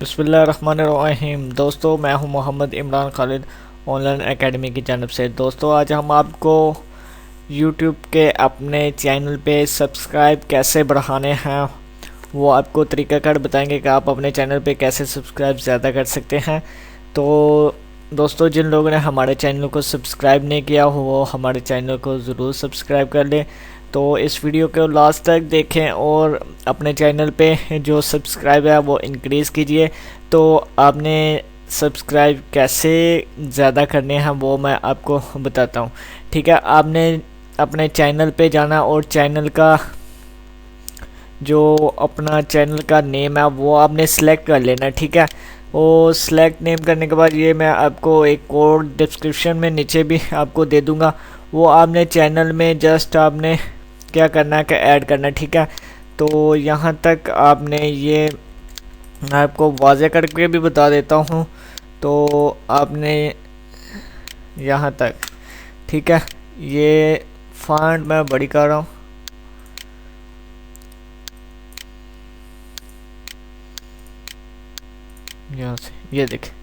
بسم اللہ الرحمن الرحیم۔ دوستو میں ہوں محمد عمران خالد آن لائن اکیڈمی کی جانب سے۔ دوستو آج ہم آپ کو یوٹیوب کے اپنے چینل پہ سبسکرائب کیسے بڑھانے ہیں وہ آپ کو طریقہ کار بتائیں گے کہ آپ اپنے چینل پہ کیسے سبسکرائب زیادہ کر سکتے ہیں۔ تو دوستو جن لوگوں نے ہمارے چینل کو سبسکرائب نہیں کیا ہو وہ ہمارے چینل کو ضرور سبسکرائب کر لیں۔ تو اس ویڈیو کو لاسٹ تک دیکھیں اور اپنے چینل پہ جو سبسکرائب ہے وہ انکریز کیجئے۔ تو آپ نے سبسکرائب کیسے زیادہ کرنے ہیں وہ میں آپ کو بتاتا ہوں، ٹھیک ہے۔ آپ نے اپنے چینل پہ جانا اور چینل کا جو اپنا چینل کا نیم ہے وہ آپ نے سلیکٹ کر لینا، ٹھیک ہے۔ وہ سلیکٹ نیم کرنے کے بعد یہ میں آپ کو ایک کوڈ ڈسکرپشن میں نیچے بھی آپ کو دے دوں گا، وہ آپ نے چینل میں جسٹ آپ نے کیا کرنا ہے کہ ایڈ کرنا ہے، ٹھیک ہے۔ تو یہاں تک آپ نے یہ میں آپ کو واضح کر کے بھی بتا دیتا ہوں، تو آپ نے یہاں تک، ٹھیک ہے۔ یہ فانٹ میں بڑی کر رہا ہوں، یہاں سے یہ دیکھیں،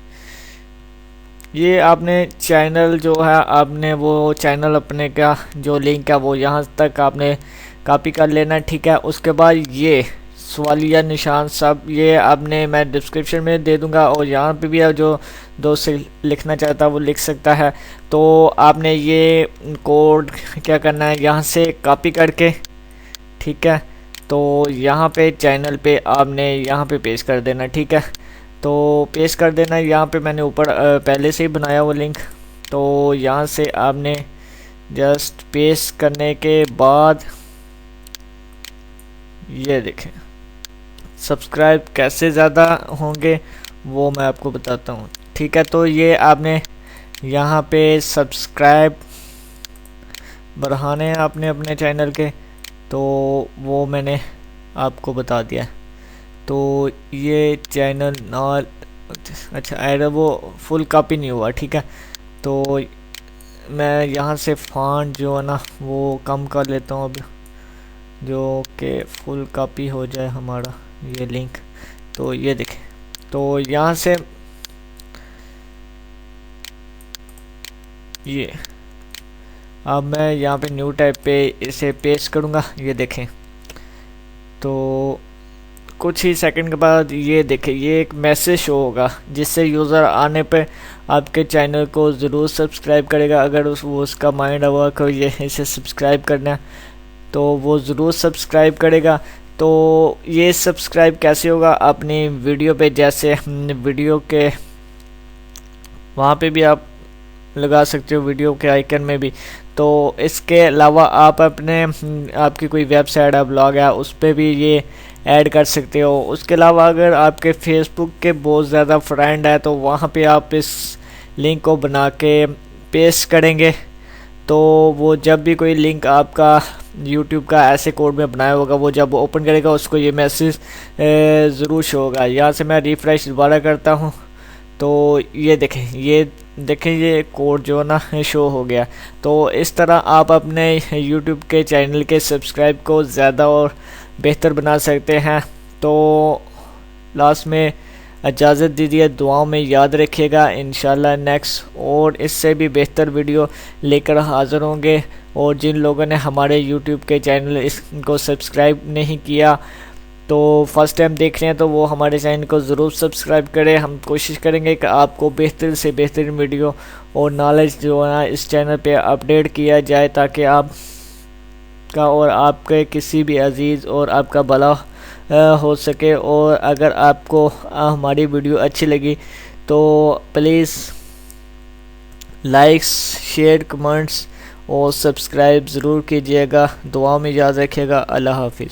یہ آپ نے چینل جو ہے آپ نے وہ چینل اپنے کا جو لنک ہے وہ یہاں تک آپ نے کاپی کر لینا، ٹھیک ہے۔ اس کے بعد یہ سوالیہ نشان سب یہ آپ نے میں ڈسکرپشن میں دے دوں گا، اور یہاں پہ بھی جو دوست لکھنا چاہتا ہے وہ لکھ سکتا ہے۔ تو آپ نے یہ کوڈ کیا کرنا ہے یہاں سے کاپی کر کے، ٹھیک ہے، تو یہاں پہ چینل پہ آپ نے یہاں پہ پیسٹ کر دینا، ٹھیک ہے۔ تو پیسٹ کر دینا، یہاں پہ میں نے اوپر پہلے سے ہی بنایا وہ لنک، تو یہاں سے آپ نے جسٹ پیسٹ کرنے کے بعد یہ دیکھیں سبسکرائب کیسے زیادہ ہوں گے وہ میں آپ کو بتاتا ہوں، ٹھیک ہے۔ تو یہ آپ نے یہاں پہ سبسکرائب بڑھانے ہیں آپ نے اپنے چینل کے، تو وہ میں نے آپ کو بتا دیا۔ تو یہ چینل نال اچھا ایڈ وہ فل کاپی نہیں ہوا، ٹھیک ہے۔ تو میں یہاں سے فانٹ جو ہے نا وہ کم کر لیتا ہوں اب، جو کہ فل کاپی ہو جائے ہمارا یہ لنک۔ تو یہ دیکھیں، تو یہاں سے یہ اب میں یہاں پہ نیو ٹائپ پہ اسے پیسٹ کروں گا، یہ دیکھیں۔ تو کچھ ہی سیکنڈ کے بعد یہ دیکھیں یہ ایک میسج شو ہوگا جس سے یوزر آنے پہ آپ کے چینل کو ضرور سبسکرائب کرے گا۔ اگر اس کا مائنڈ ہوا کہ یہ اسے سبسکرائب کرنا ہے تو وہ ضرور سبسکرائب کرے گا۔ تو یہ سبسکرائب کیسے ہوگا، اپنی ویڈیو پہ جیسے ویڈیو کے وہاں پہ بھی آپ لگا سکتے ہو، ویڈیو کے آئیکن میں بھی۔ تو اس کے علاوہ آپ اپنے آپ کی کوئی ویب سائٹ ہے، بلاگ ہے، اس پہ بھی یہ ایڈ کر سکتے ہو۔ اس کے علاوہ اگر آپ کے فیس بک کے بہت زیادہ فرینڈ ہے تو وہاں پہ آپ اس لنک کو بنا کے پیسٹ کریں گے، تو وہ جب بھی کوئی لنک آپ کا یوٹیوب کا ایسے کوڈ میں بنایا ہوگا وہ جب اوپن کرے گا اس کو یہ میسیج ضرور شو ہوگا۔ یہاں سے میں ریفریش دوبارہ کرتا ہوں، تو یہ دیکھیں یہ کوڈ جو نا شو ہو گیا۔ تو اس طرح آپ اپنے یوٹیوب کے چینل کے سبسکرائب کو زیادہ اور بہتر بنا سکتے ہیں۔ تو لاسٹ میں اجازت دیجیے، دعاؤں میں یاد رکھیے گا، انشاءاللہ نیکسٹ اور اس سے بھی بہتر ویڈیو لے کر حاضر ہوں گے۔ اور جن لوگوں نے ہمارے یوٹیوب کے چینل اس کو سبسکرائب نہیں کیا تو فرسٹ ٹائم دیکھ رہے ہیں تو وہ ہمارے چینل کو ضرور سبسکرائب کریں۔ ہم کوشش کریں گے کہ آپ کو بہتر سے بہترین ویڈیو اور نالج جو ہے اس چینل پہ اپڈیٹ کیا جائے، تاکہ آپ کا اور آپ کے کسی بھی عزیز اور آپ کا بھلا ہو سکے۔ اور اگر آپ کو ہماری ویڈیو اچھی لگی تو پلیز لائکس، شیئر، کمنٹس اور سبسکرائب ضرور کیجیے گا۔ دعا میں یاد رکھیے گا۔ اللہ حافظ۔